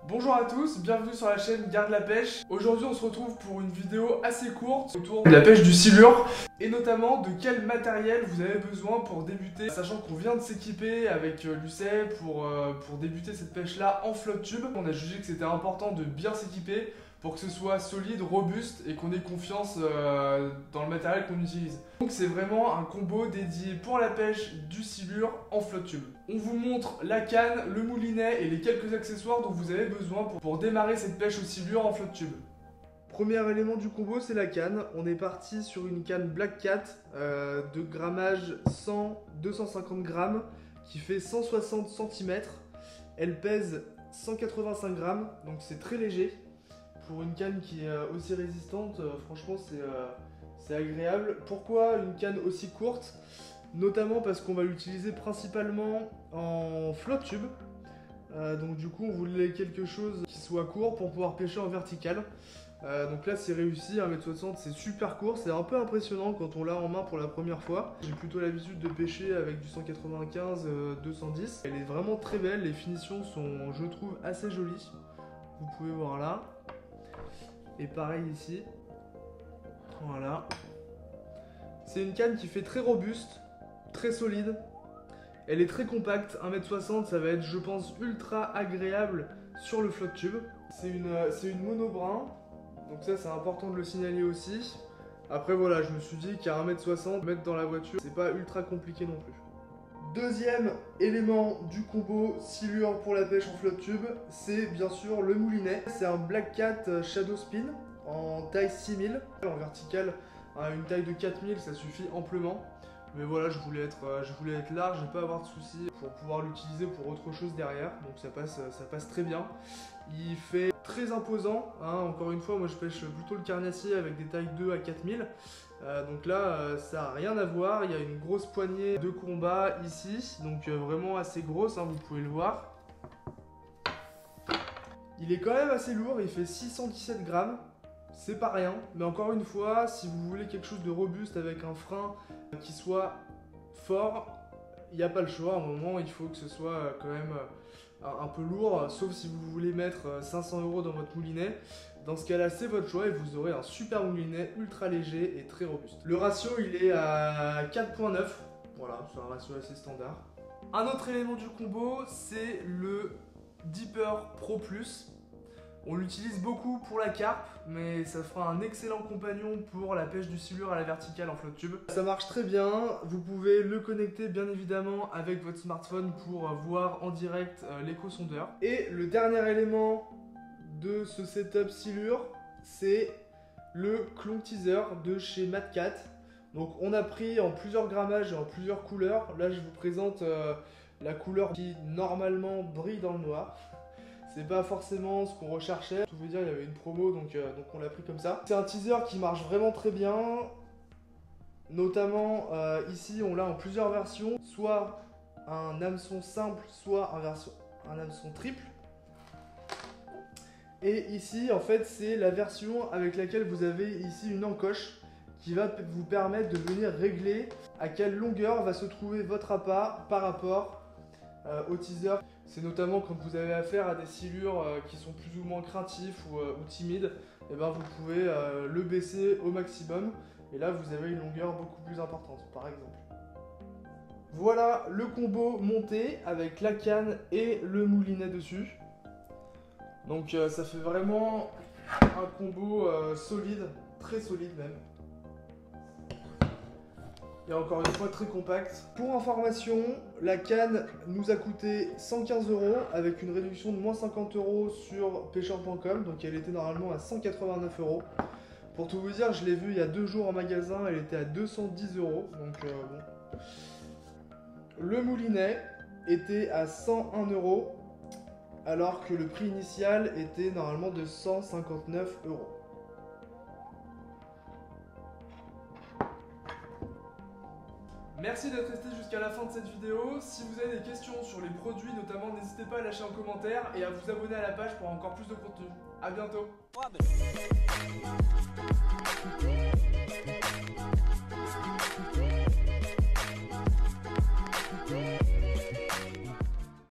Bonjour à tous, bienvenue sur la chaîne Garde la pêche. Aujourd'hui on se retrouve pour une vidéo assez courte autour de la pêche du silure et notamment de quel matériel vous avez besoin pour débuter, sachant qu'on vient de s'équiper avec Lucet pour débuter cette pêche là en flotte tube. On a jugé que c'était important de bien s'équiper pour que ce soit solide, robuste et qu'on ait confiance dans le matériel qu'on utilise. Donc c'est vraiment un combo dédié pour la pêche du silure en flotte tube. On vous montre la canne, le moulinet et les quelques accessoires dont vous avez besoin pour démarrer cette pêche au silure en flotte tube. Premier élément du combo, c'est la canne. On est parti sur une canne Black Cat de grammage 100-250 grammes qui fait 160 cm. Elle pèse 185 grammes, donc c'est très léger. Pour une canne qui est aussi résistante, franchement c'est agréable. Pourquoi une canne aussi courte? Notamment parce qu'on va l'utiliser principalement en flotte tube. Donc du coup on voulait quelque chose qui soit court pour pouvoir pêcher en vertical. Donc là c'est réussi, 1m60 c'est super court, c'est un peu impressionnant quand on l'a en main pour la première fois. J'ai plutôt l'habitude de pêcher avec du 195-210. Elle est vraiment très belle, les finitions sont je trouve assez jolies. Vous pouvez voir là. Et pareil ici. Voilà. C'est une canne qui fait très robuste, très solide. Elle est très compacte, 1m60, ça va être je pense ultra agréable sur le flotte tube. C'est une monobrin, donc ça c'est important de le signaler aussi. Après voilà, je me suis dit qu'à 1m60, mettre dans la voiture, c'est pas ultra compliqué non plus. Deuxième élément du combo silure pour la pêche en flotte tube, c'est bien sûr le moulinet. C'est un Black Cat Shadow Spin en taille 6000. En vertical, à une taille de 4000, ça suffit amplement. Mais voilà, je voulais être large et pas avoir de soucis pour pouvoir l'utiliser pour autre chose derrière. Donc ça passe très bien. Il fait très imposant, hein. Encore une fois, moi je pêche plutôt le carnassier avec des tailles 2 à 4000. Donc là, ça n'a rien à voir. Il y a une grosse poignée de combat ici, donc vraiment assez grosse, hein, vous pouvez le voir. Il est quand même assez lourd, il fait 617 grammes. C'est pas rien, mais encore une fois, si vous voulez quelque chose de robuste avec un frein qui soit fort, il n'y a pas le choix. À un moment, il faut que ce soit quand même un peu lourd, sauf si vous voulez mettre 500 € dans votre moulinet. Dans ce cas-là, c'est votre choix et vous aurez un super moulinet ultra léger et très robuste. Le ratio, il est à 4.9. Voilà, c'est un ratio assez standard. Un autre élément du combo, c'est le Deeper Pro Plus. On l'utilise beaucoup pour la carpe, mais ça fera un excellent compagnon pour la pêche du silure à la verticale en flotte tube. Ça marche très bien, vous pouvez le connecter bien évidemment avec votre smartphone pour voir en direct l'écho-sondeur. Et le dernier élément de ce setup silure, c'est le clone teaser de chez Madcat. Donc on a pris en plusieurs grammages et en plusieurs couleurs. Là je vous présente la couleur qui normalement brille dans le noir. C'est pas forcément ce qu'on recherchait. Tout veut dire, il y avait une promo, donc on l'a pris comme ça. C'est un teaser qui marche vraiment très bien. Notamment, ici, on l'a en plusieurs versions. Soit un hameçon simple, soit un hameçon triple. Et ici, en fait, c'est la version avec laquelle vous avez ici une encoche qui va vous permettre de venir régler à quelle longueur va se trouver votre appât par rapport au teaser. C'est notamment quand vous avez affaire à des silures qui sont plus ou moins craintifs ou timides, et ben vous pouvez le baisser au maximum et là vous avez une longueur beaucoup plus importante par exemple. Voilà le combo monté avec la canne et le moulinet dessus. Donc ça fait vraiment un combo solide, très solide même. Et encore une fois très compact. Pour information, la canne nous a coûté 115 € avec une réduction de moins 50 € sur pêcheur.com. Donc elle était normalement à 189 €. Pour tout vous dire, je l'ai vue il y a 2 jours en magasin, elle était à 210 €. Donc bon. Le moulinet était à 101 € alors que le prix initial était normalement de 159 €. Merci d'être resté jusqu'à la fin de cette vidéo. Si vous avez des questions sur les produits notamment, n'hésitez pas à lâcher un commentaire et à vous abonner à la page pour encore plus de contenu. A bientôt.